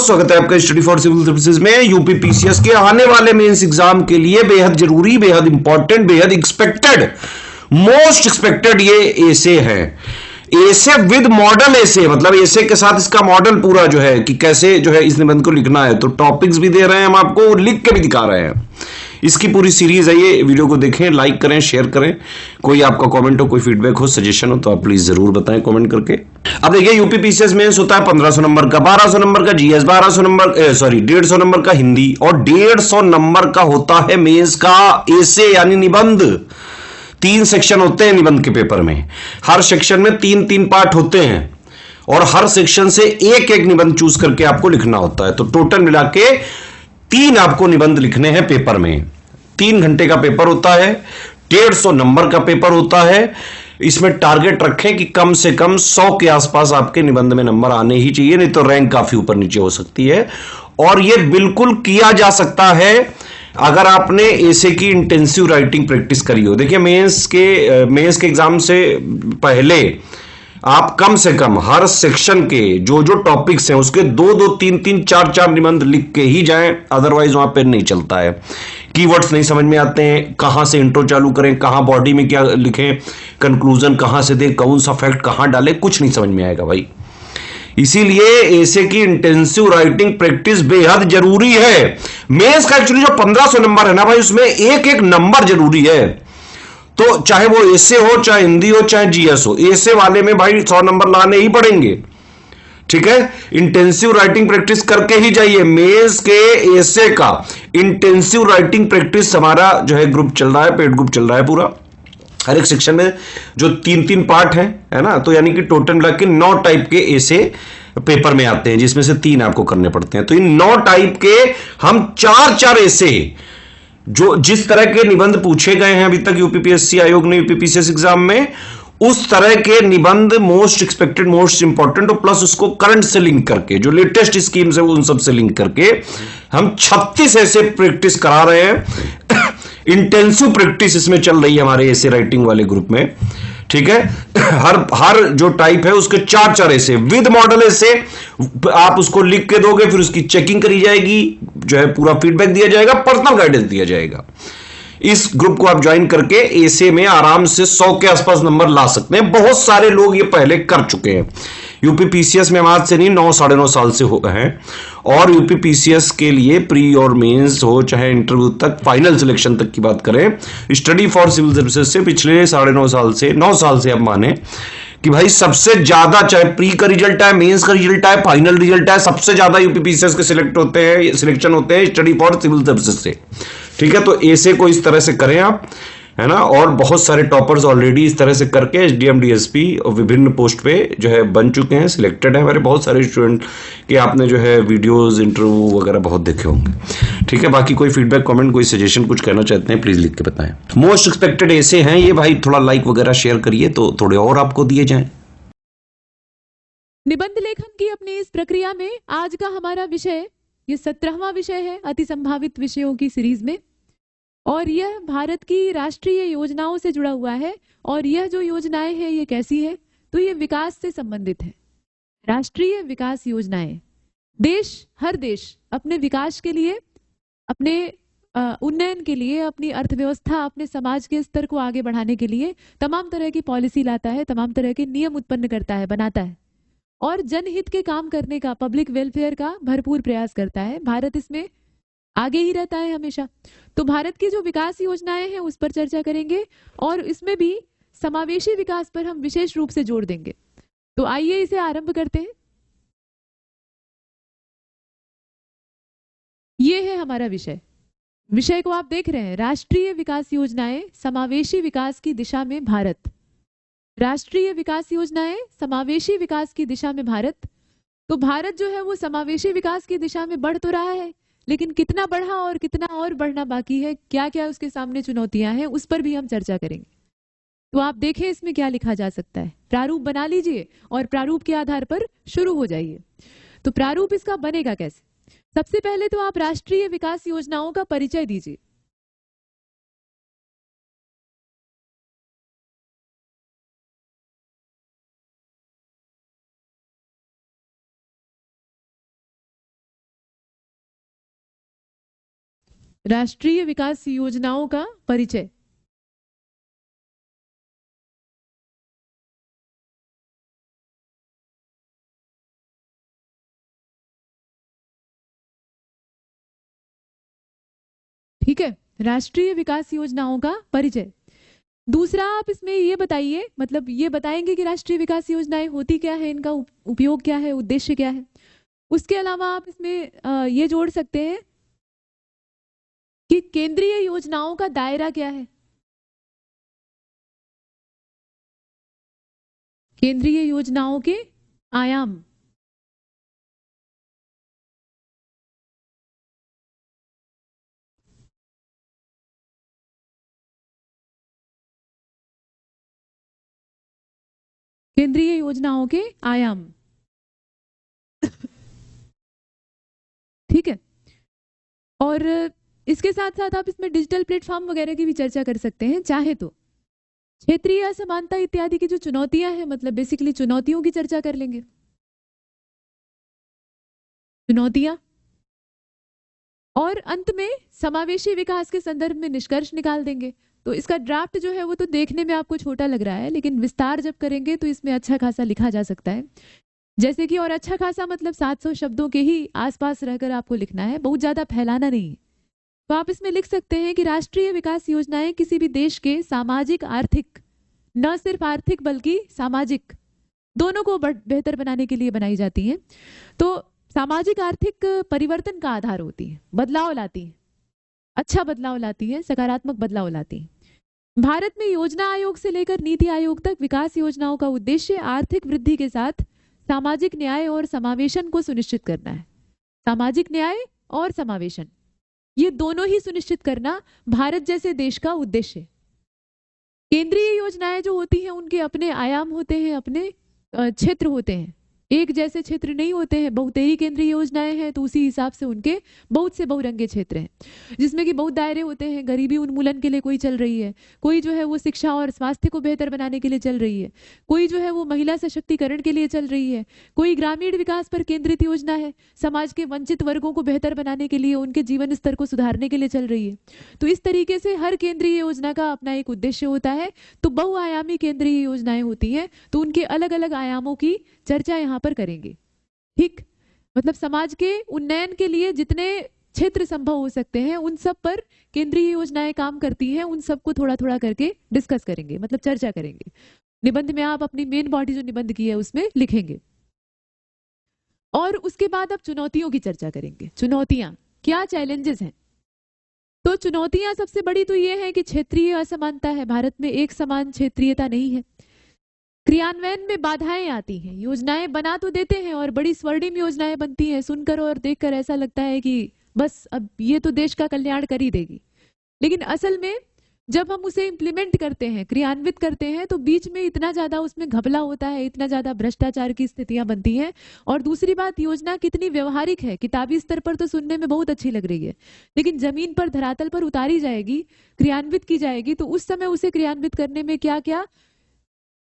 स्वागत है आपका स्टडी फॉर सिविल सर्विसेज में। यूपी पीसीएस के आने वाले मेंस एग्जाम के लिए बेहद जरूरी, बेहद इंपॉर्टेंट, बेहद एक्सपेक्टेड, मोस्ट एक्सपेक्टेड ये एसे है। एसे विद मॉडल एसे, मतलब एसे के साथ इसका मॉडल पूरा जो है कि कैसे जो है इस निबंध को लिखना है। तो टॉपिक्स भी दे रहे हैं हम आपको, लिख के भी दिखा रहे हैं। इसकी पूरी सीरीज है ये। वीडियो को देखें, लाइक करें, शेयर करें। कोई आपका कमेंट हो, कोई फीडबैक हो, सजेशन हो तो आप प्लीज जरूर बताएं कमेंट करके। अब देखिए, यूपी पीसीएस मेंस होता है 1500 नंबर का, 1200 नंबर का जीएस, 1200 नंबर 150 नंबर का हिंदी और 150 नंबर का होता है मेंस का एसे यानी निबंध। 3 सेक्शन होते हैं निबंध के पेपर में। हर सेक्शन में 3-3 पार्ट होते हैं और हर सेक्शन से एक एक निबंध चूज करके आपको लिखना होता है। तो टोटल मिला के 3 आपको निबंध लिखने हैं पेपर में। 3 घंटे का पेपर होता है, 150 नंबर का पेपर होता है। इसमें टारगेट रखें कि कम से कम 100 के आसपास आपके निबंध में नंबर आने ही चाहिए, नहीं तो रैंक काफी ऊपर नीचे हो सकती है। और यह बिल्कुल किया जा सकता है अगर आपने एसे की इंटेंसिव राइटिंग प्रैक्टिस करी हो। देखिए, मेंस के एग्जाम से पहले आप कम से कम हर सेक्शन के जो जो टॉपिक्स हैं उसके 2-2, 3-3, 4-4 निबंध लिख के ही जाएं, अदरवाइज वहां पे नहीं चलता है। कीवर्ड्स नहीं समझ में आते हैं, कहां से इंट्रो चालू करें, कहां बॉडी में क्या लिखें, कंक्लूजन कहां से दें, कौन सा फैक्ट कहां डालें, कुछ नहीं समझ में आएगा भाई। इसीलिए एसे की इंटेंसिव राइटिंग प्रैक्टिस बेहद जरूरी है। मेंस का एक्चुअली जो 1500 नंबर है ना भाई, उसमें एक एक नंबर जरूरी है। तो चाहे वो एसे हो, चाहे हिंदी हो, चाहे जीएस हो, एसे वाले में भाई 100 नंबर लाने ही पड़ेंगे। ठीक है, इंटेंसिव राइटिंग प्रैक्टिस करके ही जाइए। मेंस के एसे का इंटेंसिव राइटिंग प्रैक्टिस हमारा जो है ग्रुप चल रहा है, पेड ग्रुप चल रहा है पूरा। हर एक सेक्शन में जो 3-3 पार्ट है ना, तो यानी कि टोटल मिला के 9 टाइप के एसे पेपर में आते हैं, जिसमें से 3 आपको करने पड़ते हैं। तो इन 9 टाइप के हम 4-4 एसे, जो जिस तरह के निबंध पूछे गए हैं अभी तक यूपीपीएससी आयोग ने यूपीपीसीएस एग्जाम में, उस तरह के निबंध मोस्ट एक्सपेक्टेड, मोस्ट इंपॉर्टेंट और प्लस उसको करंट से लिंक करके, जो लेटेस्ट स्कीम्स है उन सब से लिंक करके हम 36 ऐसे प्रैक्टिस करा रहे हैं। इंटेंसिव प्रैक्टिस इसमें चल रही है हमारे ऐसे राइटिंग वाले ग्रुप में। ठीक है, हर जो टाइप है उसके 4-4 ऐसे विद मॉडल ऐसे आप उसको लिख के दोगे, फिर उसकी चेकिंग करी जाएगी, जो है पूरा फीडबैक दिया जाएगा, पर्सनल गाइडेंस दिया जाएगा। इस ग्रुप को आप ज्वाइन करके एसे में आराम से 100 के आसपास नंबर ला सकते हैं। बहुत सारे लोग ये पहले कर चुके हैं। यूपी पीसीएस में आज से नहीं, 9-9.5 साल से हो गए हैं। और यूपी पीसीएस के लिए प्री और मेंस हो, चाहे इंटरव्यू तक, फाइनल सिलेक्शन तक की बात करें, स्टडी फॉर सिविल सर्विसेज से पिछले 9.5 साल से, 9 साल से अब माने कि भाई सबसे ज्यादा, चाहे प्री का रिजल्ट है, मेंस का रिजल्ट है, फाइनल रिजल्ट है, सबसे ज्यादा यूपी पीसीएस के सिलेक्शन होते हैं स्टडी फॉर सिविल सर्विसेज से। ठीक है, तो एसे को इस तरह से करें आप, है ना। और बहुत सारे टॉपर्स ऑलरेडी इस तरह से करके एसडीएम, डीएसपी और विभिन्न पोस्ट पे जो है बन चुके हैं, सिलेक्टेड है। हमारे बहुत सारे स्टूडेंट के आपने जो है वीडियोस, इंटरव्यू वगैरह बहुत देखे होंगे। ठीक है, बाकी कोई फीडबैक, कमेंट, कोई सजेशन, कुछ कहना चाहते हैं, प्लीज लिख के बताएं। मोस्ट एक्सपेक्टेड ऐसे हैं ये भाई, थोड़ा लाइक वगैरह शेयर करिए तो थोड़े और आपको दिए जाएं। निबंध लेखन की अपनी इस प्रक्रिया में आज का हमारा विषय, ये 17वां विषय है अति संभावित विषयों की सीरीज में, और यह भारत की राष्ट्रीय योजनाओं से जुड़ा हुआ है। और यह जो योजनाएं हैं ये कैसी है, तो ये विकास से संबंधित है। राष्ट्रीय विकास योजनाएं, हर देश अपने विकास के लिए, अपने उन्नयन के लिए, अपनी अर्थव्यवस्था, अपने समाज के स्तर को आगे बढ़ाने के लिए तमाम तरह की पॉलिसी लाता है, तमाम तरह के नियम उत्पन्न करता है, बनाता है और जनहित के काम करने का, पब्लिक वेलफेयर का भरपूर प्रयास करता है। भारत इसमें आगे ही रहता है हमेशा। तो भारत की जो विकास योजनाएं हैं उस पर चर्चा करेंगे और इसमें भी समावेशी विकास पर हम विशेष रूप से जोर देंगे। तो आइए इसे आरंभ करते हैं। ये है हमारा विषय को आप देख रहे हैं, राष्ट्रीय विकास योजनाएं समावेशी विकास की दिशा में भारत। राष्ट्रीय विकास योजनाएं समावेशी विकास की दिशा में भारत। तो भारत जो है वो समावेशी विकास की दिशा में बढ़ तो रहा है, लेकिन कितना बढ़ा और कितना और बढ़ना बाकी है, क्या क्या उसके सामने चुनौतियां हैं, उस पर भी हम चर्चा करेंगे। तो आप देखें इसमें क्या लिखा जा सकता है। प्रारूप बना लीजिए और प्रारूप के आधार पर शुरू हो जाइए। तो प्रारूप इसका बनेगा कैसे? सबसे पहले तो आप राष्ट्रीय विकास योजनाओं का परिचय दीजिए। राष्ट्रीय विकास योजनाओं का परिचय। ठीक है, राष्ट्रीय विकास योजनाओं का परिचय। दूसरा, आप इसमें ये बताइए, मतलब ये बताएंगे कि राष्ट्रीय विकास योजनाएं होती क्या है, इनका उपयोग क्या है, उद्देश्य क्या है। उसके अलावा आप इसमें ये जोड़ सकते हैं कि केंद्रीय योजनाओं का दायरा क्या है। केंद्रीय योजनाओं के आयाम। केंद्रीय योजनाओं के आयाम। ठीक है, और इसके साथ साथ आप इसमें डिजिटल प्लेटफॉर्म वगैरह की भी चर्चा कर सकते हैं चाहे तो। क्षेत्रीय असमानता इत्यादि की जो चुनौतियां हैं, मतलब बेसिकली चुनौतियों की चर्चा कर लेंगे। चुनौतियां, और अंत में समावेशी विकास के संदर्भ में निष्कर्ष निकाल देंगे। तो इसका ड्राफ्ट जो है वो तो देखने में आपको छोटा लग रहा है, लेकिन विस्तार जब करेंगे तो इसमें अच्छा खासा लिखा जा सकता है। जैसे कि, और अच्छा खासा मतलब 700 शब्दों के ही आसपास रहकर आपको लिखना है, बहुत ज्यादा फैलाना नहीं है। तो आप इसमें लिख सकते हैं कि राष्ट्रीय विकास योजनाएं किसी भी देश के सामाजिक आर्थिक, न सिर्फ आर्थिक बल्कि सामाजिक दोनों को बेहतर बनाने के लिए बनाई जाती हैं। तो सामाजिक आर्थिक परिवर्तन का आधार होती है, बदलाव लाती है, अच्छा बदलाव लाती है, सकारात्मक बदलाव लाती है। भारत में योजना आयोग से लेकर नीति आयोग तक विकास योजनाओं का उद्देश्य आर्थिक वृद्धि के साथ सामाजिक न्याय और समावेशन को सुनिश्चित करना है। सामाजिक न्याय और समावेशन, ये दोनों ही सुनिश्चित करना भारत जैसे देश का उद्देश्य है। केंद्रीय योजनाएं जो होती हैं उनके अपने आयाम होते हैं, अपने क्षेत्र होते हैं, एक जैसे क्षेत्र नहीं होते हैं। बहुतेरी केंद्रीय योजनाएं हैं तो उसी हिसाब से उनके बहुत से बहुरंगे क्षेत्र हैं, जिसमें कि बहुत दायरे होते हैं। गरीबी उन्मूलन के लिए कोई चल रही है, कोई जो है वो शिक्षा और स्वास्थ्य को बेहतर बनाने के लिए चल रही है, कोई जो है वो महिला सशक्तिकरण के लिए चल रही है, कोई ग्रामीण विकास पर केंद्रित योजना है, समाज के वंचित वर्गों को बेहतर बनाने के लिए, उनके जीवन स्तर को सुधारने के लिए चल रही है। तो इस तरीके से हर केंद्रीय योजना का अपना एक उद्देश्य होता है। तो बहुआयामी केंद्रीय योजनाएं होती हैं, तो उनके अलग अलग आयामों की चर्चा यहाँ पर करेंगे। ठीक, मतलब समाज के उन्नयन के लिए जितने क्षेत्र संभव हो सकते हैं उन सब पर केंद्रीय योजनाएं काम करती हैं, उन सबको थोड़ा थोड़ा करके डिस्कस करेंगे, मतलब चर्चा करेंगे। निबंध में आप अपनी मेन बॉडी जो निबंध की है उसमें लिखेंगे। और उसके बाद आप चुनौतियों की चर्चा करेंगे। चुनौतियां क्या, चैलेंजेस हैं। तो चुनौतियां सबसे बड़ी तो ये है कि क्षेत्रीय असमानता है, भारत में एक समान क्षेत्रीयता नहीं है। क्रियान्वयन में बाधाएं आती हैं, योजनाएं बना तो देते हैं और बड़ी स्वर्णिम योजनाएं बनती हैं, सुनकर और देखकर ऐसा लगता है कि बस अब ये तो देश का कल्याण कर ही देगी। लेकिन असल में जब हम उसे इम्प्लीमेंट करते हैं, क्रियान्वित करते हैं, तो बीच में इतना ज्यादा उसमें घपला होता है, इतना ज्यादा भ्रष्टाचार की स्थितियां बनती हैं। और दूसरी बात, योजना कितनी व्यवहारिक है, किताबी स्तर पर तो सुनने में बहुत अच्छी लग रही है, लेकिन जमीन पर धरातल पर उतारी जाएगी, क्रियान्वित की जाएगी, तो उस समय उसे क्रियान्वित करने में क्या क्या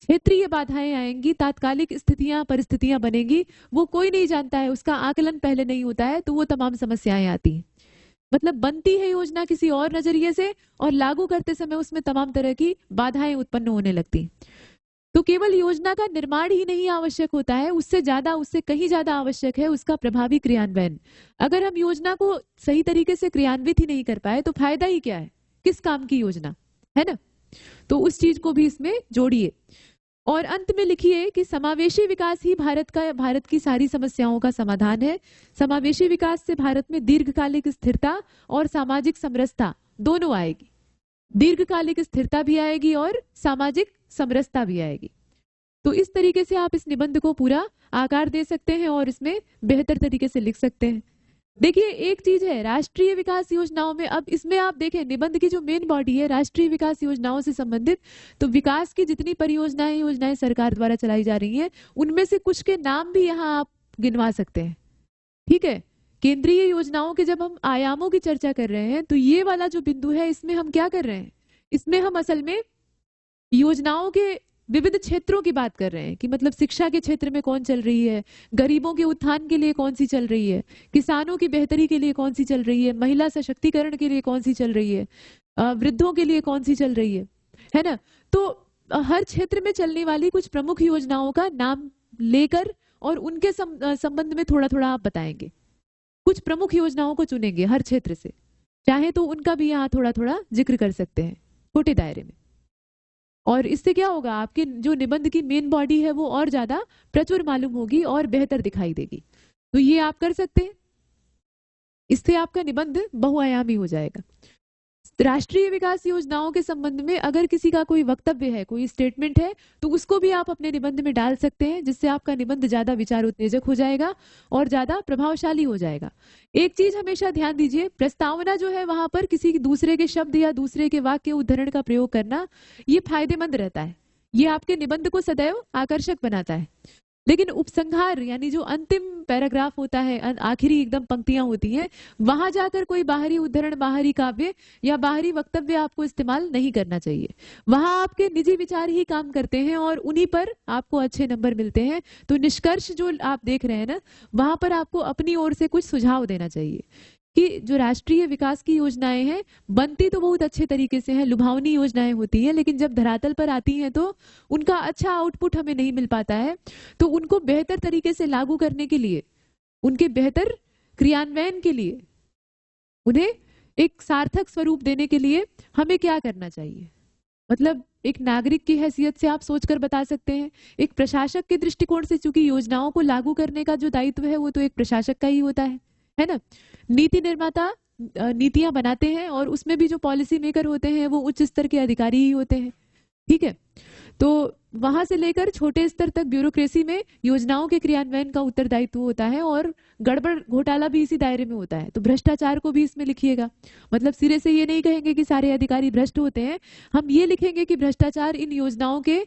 क्षेत्रीय बाधाएं आएंगी, तात्कालिक स्थितियां परिस्थितियां बनेंगी, वो कोई नहीं जानता है, उसका आकलन पहले नहीं होता है, तो वो तमाम समस्याएं आती हैं। मतलब बनती है योजना किसी और नजरिए से और लागू करते समय उसमें तमाम तरह की बाधाएं उत्पन्न होने लगती। तो केवल योजना का निर्माण ही नहीं आवश्यक होता है, उससे ज्यादा, उससे कहीं ज्यादा आवश्यक है उसका प्रभावी क्रियान्वयन। अगर हम योजना को सही तरीके से क्रियान्वित ही नहीं कर पाए तो फायदा ही क्या है, किस काम की योजना है ना। तो उस चीज को भी इसमें जोड़िए। और अंत में लिखिए कि समावेशी विकास ही भारत की सारी समस्याओं का समाधान है। समावेशी विकास से भारत में दीर्घकालिक स्थिरता और सामाजिक समरसता दोनों आएगी। दीर्घकालिक स्थिरता भी आएगी और सामाजिक समरसता भी आएगी। तो इस तरीके से आप इस निबंध को पूरा आकार दे सकते हैं और इसमें बेहतर तरीके से लिख सकते हैं। देखिए एक चीज है राष्ट्रीय विकास योजनाओं में, अब इसमें आप देखें निबंध की जो मेन बॉडी है राष्ट्रीय विकास योजनाओं से संबंधित, तो विकास की जितनी परियोजनाएं योजनाएं सरकार द्वारा चलाई जा रही हैं उनमें से कुछ के नाम भी यहाँ आप गिनवा सकते हैं। ठीक है, केंद्रीय योजनाओं के जब हम आयामों की चर्चा कर रहे हैं तो ये वाला जो बिंदु है इसमें हम क्या कर रहे हैं, इसमें हम असल में योजनाओं के विविध क्षेत्रों की बात कर रहे हैं कि मतलब शिक्षा के क्षेत्र में कौन चल रही है, गरीबों के उत्थान के लिए कौन सी चल रही है, किसानों की बेहतरी के लिए कौन सी चल रही है, महिला सशक्तिकरण के लिए कौन सी चल रही है, वृद्धों के लिए कौन सी चल रही है ना। तो हर क्षेत्र में चलने वाली कुछ प्रमुख योजनाओं का नाम लेकर और उनके संबंध में थोड़ा थोड़ा आप बताएंगे। कुछ प्रमुख योजनाओं को चुनेंगे हर क्षेत्र से, चाहे तो उनका भी यहाँ थोड़ा थोड़ा जिक्र कर सकते हैं छोटे दायरे में। और इससे क्या होगा, आपके जो निबंध की मेन बॉडी है वो और ज्यादा प्रचुर मालूम होगी और बेहतर दिखाई देगी। तो ये आप कर सकते हैं, इससे आपका निबंध बहुआयामी हो जाएगा। राष्ट्रीय विकास योजनाओं के संबंध में अगर किसी का कोई वक्तव्य है, कोई स्टेटमेंट है, तो उसको भी आप अपने निबंध में डाल सकते हैं, जिससे आपका निबंध ज्यादा विचारोत्तेजक हो जाएगा और ज्यादा प्रभावशाली हो जाएगा। एक चीज हमेशा ध्यान दीजिए, प्रस्तावना जो है वहां पर किसी दूसरे के शब्द या दूसरे के वाक्य उद्धरण का प्रयोग करना ये फायदेमंद रहता है, ये आपके निबंध को सदैव आकर्षक बनाता है। लेकिन उपसंहार यानी जो अंतिम पैराग्राफ होता है, आखिरी एकदम पंक्तियां होती हैं, वहां जाकर कोई बाहरी उद्धरण, बाहरी काव्य या बाहरी वक्तव्य आपको इस्तेमाल नहीं करना चाहिए। वहां आपके निजी विचार ही काम करते हैं और उन्हीं पर आपको अच्छे नंबर मिलते हैं। तो निष्कर्ष जो आप देख रहे हैं ना, वहां पर आपको अपनी ओर से कुछ सुझाव देना चाहिए कि जो राष्ट्रीय विकास की योजनाएं हैं बनती तो बहुत अच्छे तरीके से हैं, लुभावनी योजनाएं होती हैं, लेकिन जब धरातल पर आती हैं तो उनका अच्छा आउटपुट हमें नहीं मिल पाता है। तो उनको बेहतर तरीके से लागू करने के लिए, उनके बेहतर क्रियान्वयन के लिए, उन्हें एक सार्थक स्वरूप देने के लिए हमें क्या करना चाहिए। मतलब एक नागरिक की हैसियत से आप सोचकर बता सकते हैं, एक प्रशासक के दृष्टिकोण से, चूंकि योजनाओं को लागू करने का जो दायित्व है वो तो एक प्रशासक का ही होता है ना। नीति निर्माता नीतियां बनाते हैं और उसमें भी जो पॉलिसी मेकर होते हैं वो उच्च स्तर के अधिकारी ही होते हैं, ठीक है। तो वहां से लेकर छोटे स्तर तक ब्यूरोक्रेसी में योजनाओं के क्रियान्वयन का उत्तरदायित्व होता है और गड़बड़ घोटाला भी इसी दायरे में होता है। तो भ्रष्टाचार को भी इसमें लिखिएगा। मतलब सिरे से ये नहीं कहेंगे कि सारे अधिकारी भ्रष्ट होते हैं, हम ये लिखेंगे कि भ्रष्टाचार इन योजनाओं के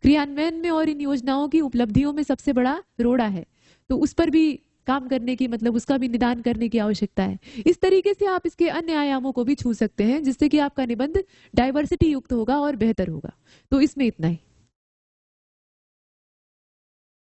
क्रियान्वयन में और इन योजनाओं की उपलब्धियों में सबसे बड़ा रोड़ा है। तो उस पर भी काम करने की, मतलब उसका भी निदान करने की आवश्यकता है। इस तरीके से आप इसके अन्य आयामों को भी छू सकते हैं, जिससे कि आपका निबंध डाइवर्सिटी युक्त होगा और बेहतर होगा। तो इसमें इतना ही।